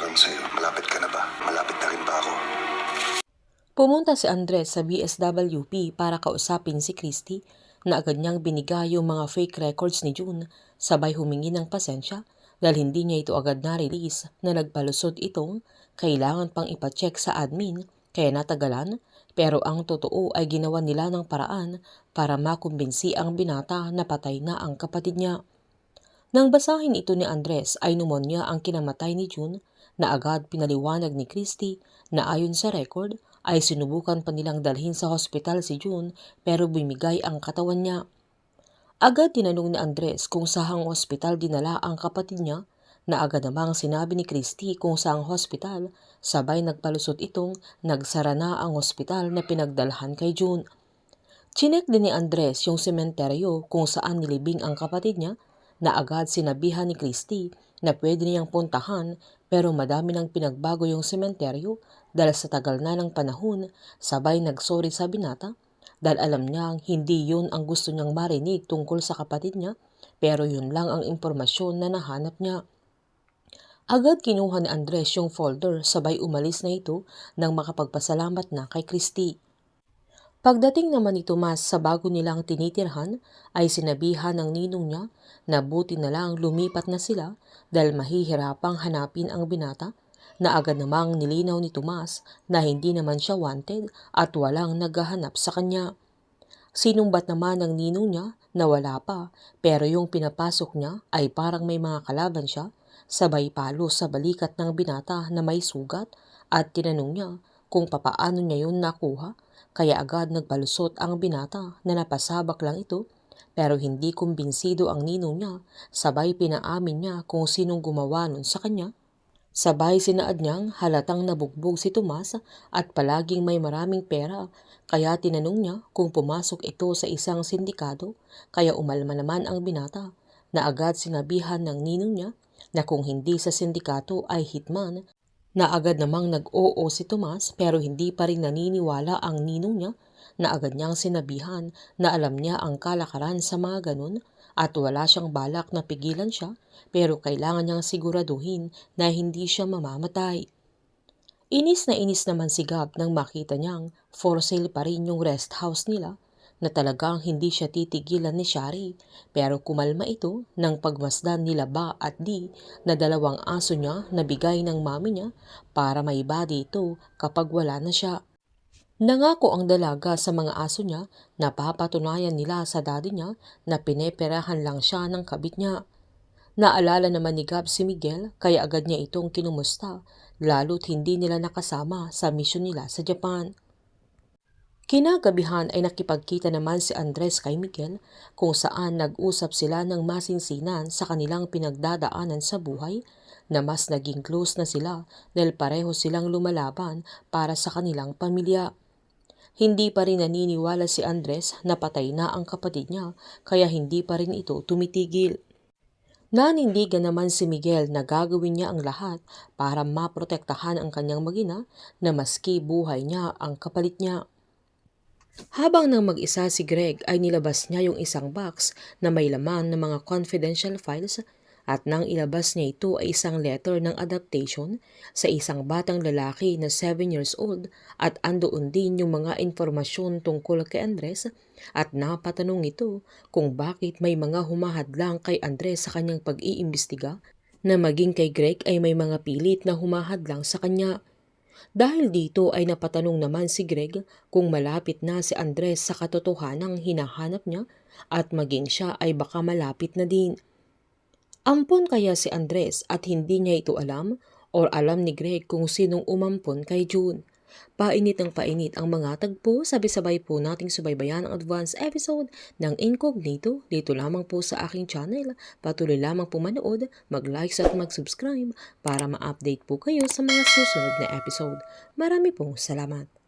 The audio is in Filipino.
lang sa'yo. Malapit ka na ba? Malapit na rin ba ako? Pumunta si Andres sa BSWP para kausapin si Christy na agad niyang binigay yung mga fake records ni June, sabay humingi ng pasensya dahil hindi niya ito agad na-release na nagpalusot itong kailangan pang ipacheck sa admin kaya natagalan, pero ang totoo ay ginawa nila ng paraan para makumbinsi ang binata na patay na ang kapatid niya. Nang basahin ito ni Andres ay pneumonia ang kinamatay ni June na agad pinaliwanag ni Christy na ayon sa record ay sinubukan pa nilang dalhin sa hospital si June pero bumigay ang katawan niya. Agad tinanong ni Andres kung sahang hospital dinala ang kapatid niya na agad namang sinabi ni Christy kung saang hospital, sabay nagpalusot itong nagsara na ang hospital na pinagdalhan kay June. Chinek din ni Andres yung sementeryo kung saan nilibing ang kapatid niya na agad sinabihan ni Christy na pwede niyang puntahan pero madami nang pinagbago yung sementeryo dahil sa tagal na ng panahon, sabay nagsorry sa binata dahil alam niyang hindi yun ang gusto niyang marinig tungkol sa kapatid niya pero yun lang ang impormasyon na nahanap niya. Agad kinuha ni Andres yung folder sabay umalis na ito nang makapagpasalamat na kay Christy. Pagdating naman ni Tomas sa bago nilang tinitirhan ay sinabihan ng ninong niya na buti na lang lumipat na sila dahil mahihirapang hanapin ang binata na agad namang nilinaw ni Tomas na hindi naman siya wanted at walang naghahanap sa kanya. Sinumbat naman ng ninong niya na wala pa pero yung pinapasok niya ay parang may mga kalaban siya, sabay palo sa balikat ng binata na may sugat at tinanong niya kung papaano niya yun nakuha. Kaya agad nagpalusot ang binata na napasabak lang ito pero hindi kumbinsido ang ninong niya, sabay pinaamin niya kung sinong gumawa nun sa kanya. Sabay sinaad niyang halatang nabugbog si Tomas at palaging may maraming pera kaya tinanong niya kung pumasok ito sa isang sindikado kaya umalma naman ang binata na agad sinabihan ng ninong niya na kung hindi sa sindikato ay hitman na agad namang nag-oo si Tomas pero hindi pa rin naniniwala ang ninong niya na agad niyang sinabihan na alam niya ang kalakaran sa mga ganun at wala siyang balak na pigilan siya pero kailangan niyang siguraduhin na hindi siya mamamatay. Inis na inis naman si Gab nang makita niyang for sale pa rin yung rest house nila na talagang hindi siya titigilan ni Shari pero kumalma ito nang pagmasdan nila Ba at Di na dalawang aso niya na bigay ng mami niya para may body ito kapag wala na siya. Nangako ang dalaga sa mga aso niya na papatunayan nila sa daddy niya na pineperahan lang siya ng kabit niya. Naalala naman ni Gab si Miguel kaya agad niya itong kinumusta lalo't hindi nila nakasama sa mission nila sa Japan. Kinagabihan ay nakipagkita naman si Andres kay Miguel kung saan nag-usap sila ng masinsinan sa kanilang pinagdadaanan sa buhay na mas naging close na sila dahil pareho silang lumalaban para sa kanilang pamilya. Hindi pa rin naniniwala si Andres na patay na ang kapatid niya kaya hindi pa rin ito tumitigil. Nanindigan naman si Miguel na gagawin niya ang lahat para maprotektahan ang kanyang mag-ina na maski buhay niya ang kapalit niya. Habang nang mag-isa si Greg ay nilabas niya yung isang box na may laman ng mga confidential files at nang ilabas niya ito ay isang letter ng adaptation sa isang batang lalaki na 7 years old at andoon din yung mga informasyon tungkol kay Andres at napatanong ito kung bakit may mga humahadlang kay Andres sa kanyang pag-iimbestiga na maging kay Greg ay may mga pilit na humahadlang sa kanya. Dahil dito ay napatanong naman si Greg kung malapit na si Andres sa katotohanang hinahanap niya at maging siya ay baka malapit na din. Ampon kaya si Andres at hindi niya ito alam or alam ni Greg kung sinong umampon kay June? Painit ng painit ang mga tagpo, sabay-sabay po nating subaybayan ang advance episode ng Incognito dito lamang po sa aking channel. Patuloy lamang po manood, mag-like at mag-subscribe para ma-update po kayo sa mga susunod na episode. Marami pong salamat.